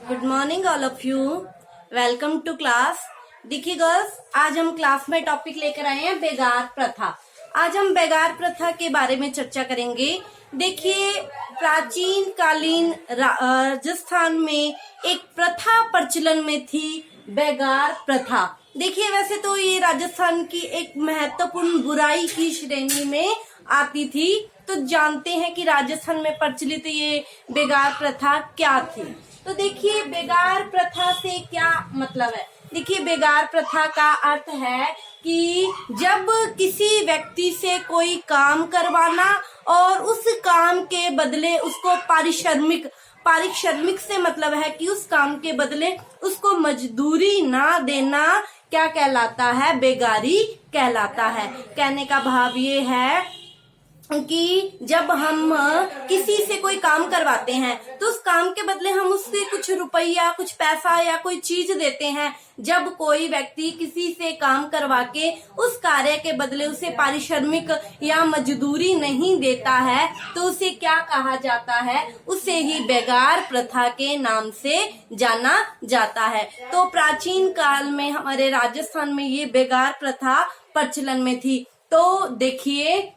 Good morning all of you. Welcome to class. देखिए girls, आज हम क्लास में टॉपिक लेकर आए हैं बेगार प्रथा। आज हम बेगार प्रथा के बारे में चर्चा करेंगे। देखिए, प्राचीन कालीन राजस्थान में एक प्रथा प्रचलन में थी, बेगार प्रथा। देखिए, वैसे तो ये राजस्थान की एक महत्वपूर्ण बुराई की श्रेणी में आती थी। तो जानते हैं कि राजस्थान में प्रचलित ये बेगार प्रथा क्या थी। तो देखिए, बेगार प्रथा से क्या मतलब है। देखिए, बेगार प्रथा का अर्थ है कि जब किसी व्यक्ति से कोई काम करवाना और उस काम के बदले उसको पारिश्रमिक से मतलब है कि उस काम के बदले उसको मजदूरी ना देना क्या कहलाता है, बेगारी कहलाता है। कहने का भाव ये है कि जब हम किसी से कोई काम करवाते हैं तो उस काम के बदले हम उससे कुछ रुपया, कुछ पैसा या कोई चीज देते हैं। जब कोई व्यक्ति किसी से काम करवा के उस कार्य के बदले उसे पारिश्रमिक या मजदूरी नहीं देता है तो उसे क्या कहा जाता है, उसे ही बेगार प्रथा के नाम से जाना जाता है। तो प्राचीन काल में हमारे राजस्थान में ये बेगार प्रथा प्रचलन में थी। तो देखिए,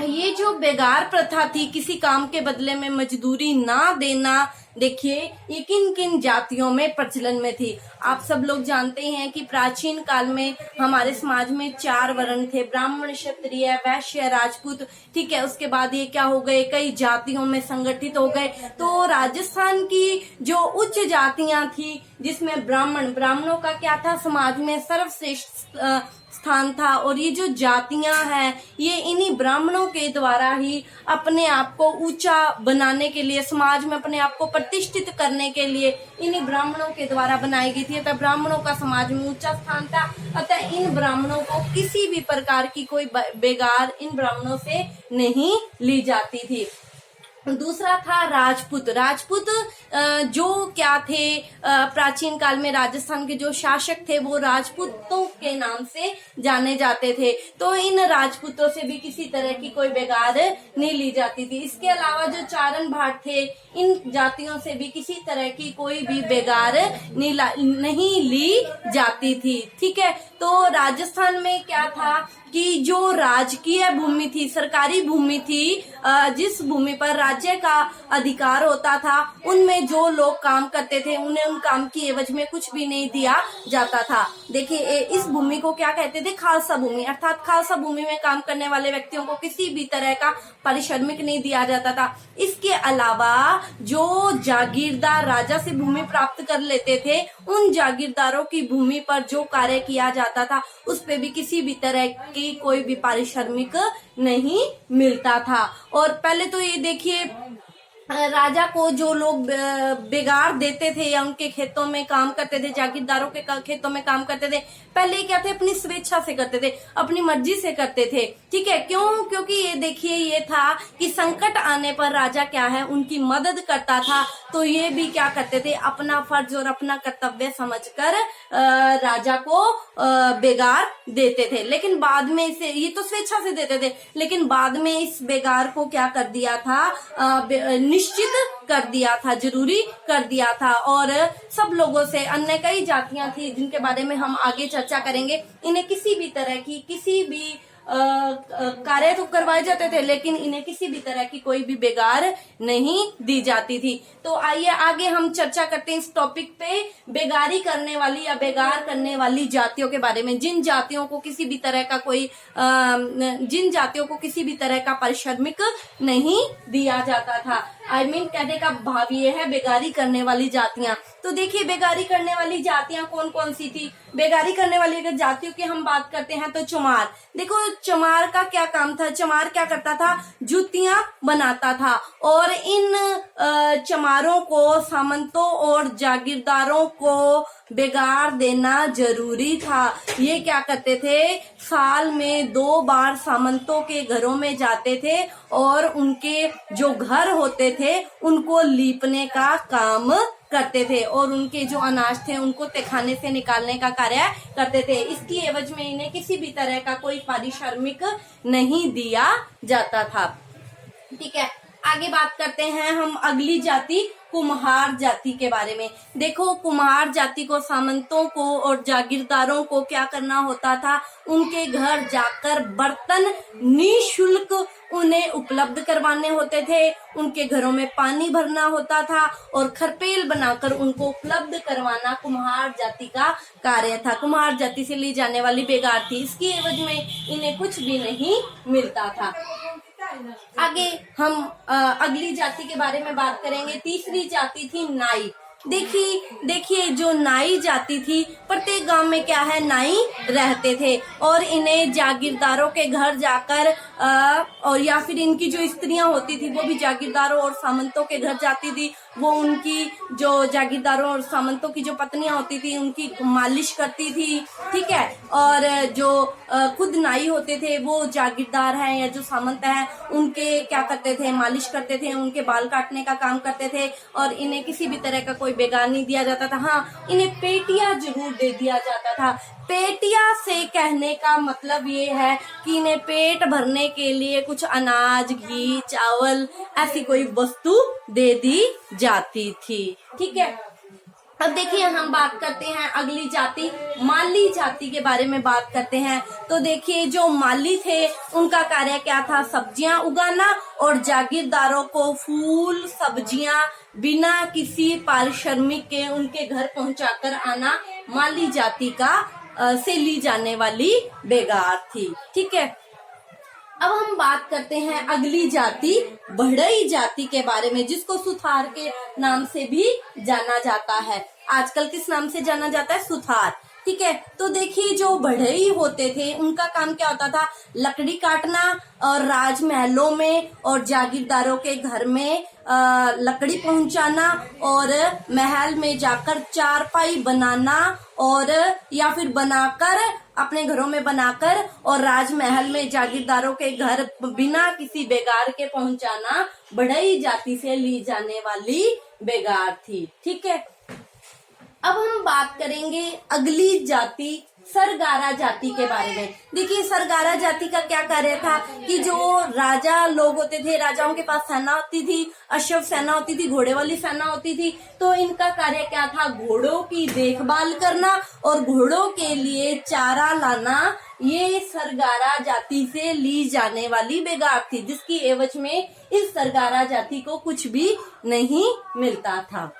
ये जो बेगार प्रथा थी, किसी काम के बदले में मजदूरी ना देना, देखिए ये किन किन जातियों में प्रचलन में थी। आप सब लोग जानते हैं कि प्राचीन काल में हमारे समाज में 4 वर्ण थे, ब्राह्मण, क्षत्रिय, वैश्य, राजपूत। ठीक है, उसके बाद ये क्या हो गए, कई जातियों में संगठित हो गए। तो राजस्थान की जो उच्च जातियां थी, जिसमें ब्राह्मणों का क्या था, समाज में सर्वश्रेष्ठ स्थान था। और ये जो जातियां हैं, ये इन्हीं ब्राह्मणों के द्वारा ही अपने आप को ऊंचा बनाने के लिए, समाज में अपने आप को प्रतिष्ठित करने के लिए इन्हीं ब्राह्मणों के द्वारा बनाई गई थी। अतः ब्राह्मणों का समाज में ऊंचा स्थान था। अतः इन ब्राह्मणों को किसी भी प्रकार की कोई बेगार इन ब्राह्मणों से नहीं ली जाती थी। दूसरा था राजपूत जो क्या थे, प्राचीन काल में राजस्थान के जो शासक थे वो राजपूतों के नाम से जाने जाते थे। तो इन राजपूतों से भी किसी तरह की कोई बेगार नहीं ली जाती थी। इसके अलावा जो चारण भाट थे, इन जातियों से भी किसी तरह की कोई भी बेगार नहीं ली जाती थी। ठीक है, तो राजस्थान में क्या था कि जो राजकीय भूमि थी, सरकारी भूमि थी, जिस भूमि पर राज्य का अधिकार होता था, उनमें जो लोग काम करते थे उन्हें उन काम की एवज में कुछ भी नहीं दिया जाता था। देखिए, इस भूमि को क्या कहते थे, खालसा भूमि। अर्थात खालसा भूमि में काम करने वाले व्यक्तियों को किसी भी तरह का पारिश्रमिक नहीं दिया जाता था। इसके अलावा जो जागीरदार राजा से भूमि प्राप्त कर लेते थे, उन जागीरदारों की भूमि पर जो कार्य किया जाता था उस पे भी किसी भी तरह की कोई भी पारिश्रमिक नहीं मिलता था। और पहले तो ये देखिए, राजा को जो लोग बेगार देते थे या उनके खेतों में काम करते थे, जागीरदारों के खेतों में काम करते थे, पहले क्या थे, अपनी स्वेच्छा से करते थे, अपनी मर्जी से करते थे। ठीक है, क्यों? क्योंकि ये देखिए, ये था कि संकट आने पर राजा क्या है, उनकी मदद करता था। तो ये भी क्या करते थे, अपना फर्ज और अपना कर्तव्य समझकर राजा को बेगार देते थे। लेकिन बाद में इसे, ये तो स्वेच्छा से देते थे, लेकिन बाद में इस बेगार को क्या कर दिया था, निश्चित कर दिया था, जरूरी कर दिया था। और सब लोगों से, अन्य कई जातियां थी जिनके बारे में हम आगे चर्चा करेंगे, इन्हें किसी भी तरह की किसी भी कार्य तो करवाए जाते थे, लेकिन इन्हें किसी भी तरह की कोई भी बेगार नहीं दी जाती थी। तो आइए आगे हम चर्चा करते हैं इस टॉपिक पे, बेगारी करने वाली या बेगार करने वाली जातियों के बारे में। जिन जातियों को किसी भी तरह का किसी भी तरह का पारिश्रमिक नहीं दिया जाता था। कहने का भाव ये है, बेगारी करने वाली जातियां। तो देखिए, बेगारी करने वाली जातियां कौन कौन सी थी। बेगारी करने वाली अगर जातियों की हम बात करते हैं तो चमार। देखो, चमार का क्या काम था, चमार क्या करता था, जूतियां बनाता था। और इन चमारों को सामंतों और जागीरदारों को बेगार देना जरूरी था। ये क्या करते थे, साल में 2 बार सामंतों के घरों में जाते थे और उनके जो घर होते थे उनको लीपने का काम करते थे और उनके जो अनाज थे उनको तहखाने से निकालने का कार्य करते थे। इसकी एवज में इन्हें किसी भी तरह का कोई पारिश्रमिक नहीं दिया जाता था। ठीक है, आगे बात करते हैं हम अगली जाति कुम्हार जाति के बारे में। देखो, कुम्हार जाति को, सामंतों को और जागीरदारों को क्या करना होता था, उनके घर जाकर बर्तन निःशुल्क उन्हें उपलब्ध करवाने होते थे, उनके घरों में पानी भरना होता था और खरपेल बनाकर उनको उपलब्ध करवाना कुम्हार जाति का कार्य था। कुम्हार जाति से ली जाने वाली बेगार थी, इसकी एवज में इन्हें कुछ भी नहीं मिलता था। आगे हम अगली जाति के बारे में बात करेंगे। तीसरी जाति थी नाई। देखिए जो नाई जाति थी, प्रत्येक गांव में क्या है, नाई रहते थे और इन्हें जागीरदारों के घर जाकर और या फिर इनकी जो स्त्रियां होती थी वो भी जागीरदारों और सामंतों के घर जाती थी। वो उनकी जो जागीरदारों और सामंतों की जो पत्नियां होती थी उनकी मालिश करती थी, ठीक है। और जो खुद नाई होते थे वो जागीरदार हैं या जो सामंत हैं उनके क्या करते थे, मालिश करते थे, उनके बाल काटने का काम करते थे और इन्हें किसी भी तरह का कोई बेगार नहीं दिया जाता था। हाँ, इन्हें पेटिया जरूर दे दिया जाता था। पेटिया से कहने का मतलब ये है कि इन्हें पेट भरने के लिए कुछ अनाज, घी, चावल ऐसी कोई वस्तु दे दी जाती थी, ठीक है। अब देखिए हम बात करते हैं अगली जाति माली जाति के बारे में बात करते हैं। तो देखिए जो माली थे उनका कार्य क्या था, सब्जियां उगाना और जागीरदारों को फूल सब्जियां बिना किसी पारिश्रमिक के उनके घर पहुंचाकर आना माली जाति का से ली जाने वाली बेगार थी, ठीक है। अब हम बात करते हैं अगली जाति बढ़ई जाति के बारे में, जिसको सुथार के नाम से भी जाना जाता है। आजकल किस नाम से जाना जाता है, सुथार, ठीक है। तो देखिए जो बढ़ई होते थे उनका काम क्या होता था, लकड़ी काटना और राजमहलों में और जागीरदारों के घर में लकड़ी पहुंचाना और महल में जाकर चारपाई बनाना और या फिर बनाकर अपने घरों में बनाकर और राजमहल में जागीरदारों के घर बिना किसी बेगार के पहुंचाना बढ़ई जाति से ली जाने वाली बेगार थी, ठीक है। अब हम बात करेंगे अगली जाति सरगारा जाति के बारे में। देखिए सरगारा जाति का क्या कार्य था कि जो राजा लोग होते थे, राजाओं के पास सेना होती थी, अश्व सेना होती थी, घोड़े वाली सेना होती थी। तो इनका कार्य क्या था, घोड़ों की देखभाल करना और घोड़ों के लिए चारा लाना। ये सरगारा जाति से ली जाने वाली बेगार थी, जिसकी एवज में इस सरगारा जाति को कुछ भी नहीं मिलता था।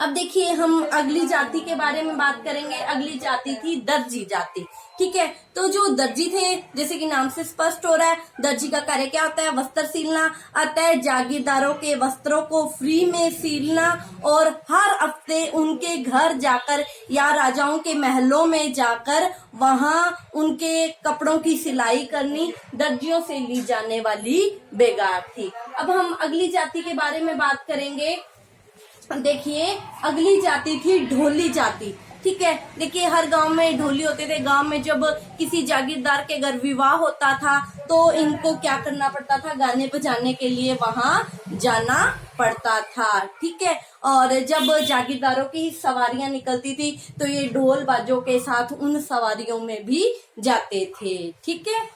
अब देखिए हम अगली जाति के बारे में बात करेंगे। अगली जाति थी दर्जी जाति, ठीक है। तो जो दर्जी थे, जैसे कि नाम से स्पष्ट हो रहा है, दर्जी का कार्य क्या होता है, वस्त्र सिलना, अतः जागीरदारों के वस्त्रों को फ्री में सिलना और हर हफ्ते उनके घर जाकर या राजाओं के महलों में जाकर वहां उनके कपड़ों की सिलाई करनी दर्जियों से ली जाने वाली बेगार थी। अब हम अगली जाति के बारे में बात करेंगे। देखिए अगली जाति थी ढोली जाति, ठीक है। देखिए हर गांव में ढोली होते थे। गांव में जब किसी जागीरदार के घर विवाह होता था तो इनको क्या करना पड़ता था, गाने बजाने के लिए वहां जाना पड़ता था, ठीक है। और जब जागीरदारों की सवारियां निकलती थी तो ये ढोल बाजों के साथ उन सवारियों में भी जाते थे, ठीक है।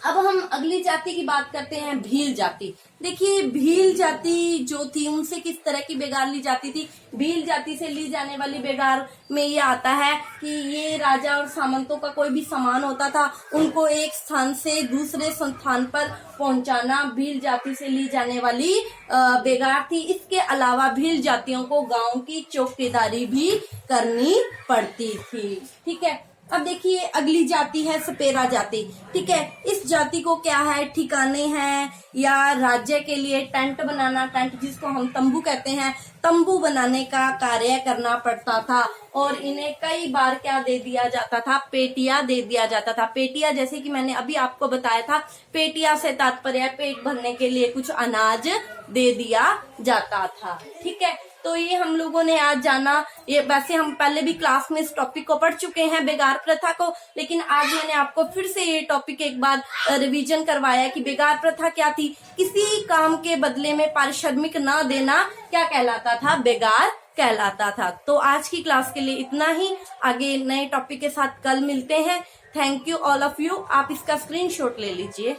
अब हम अगली जाति की बात करते हैं भील जाति। देखिए भील जाति जो थी उनसे किस तरह की बेगार ली जाती थी। भील जाति से ली जाने वाली बेगार में ये आता है कि ये राजा और सामंतों का कोई भी सामान होता था, उनको एक स्थान से दूसरे स्थान पर पहुंचाना भील जाति से ली जाने वाली बेगार थी। इसके अलावा भील जातियों को गांव की चौकीदारी भी करनी पड़ती थी, ठीक है। अब देखिए अगली जाति है सपेरा जाति, ठीक है। इस जाति को क्या है, ठिकाने हैं या राज्य के लिए टेंट बनाना, टेंट जिसको हम तंबू कहते हैं, तंबू बनाने का कार्य करना पड़ता था और इन्हें कई बार क्या दे दिया जाता था, पेटिया दे दिया जाता था। पेटिया जैसे कि मैंने अभी आपको बताया था, पेटिया से तात्पर्य पेट भरने के लिए कुछ अनाज दे दिया जाता था, ठीक है। तो ये हम लोगों ने आज जाना। ये वैसे हम पहले भी क्लास में इस टॉपिक को पढ़ चुके हैं बेगार प्रथा को, लेकिन आज मैंने आपको फिर से ये टॉपिक एक बार रिवीजन करवाया कि बेगार प्रथा क्या थी। किसी काम के बदले में पारिश्रमिक न देना क्या कहलाता था, बेगार कहलाता था। तो आज की क्लास के लिए इतना ही, आगे नए टॉपिक के साथ कल मिलते हैं। Thank you all of you. आप इसका स्क्रीनशॉट ले लीजिए।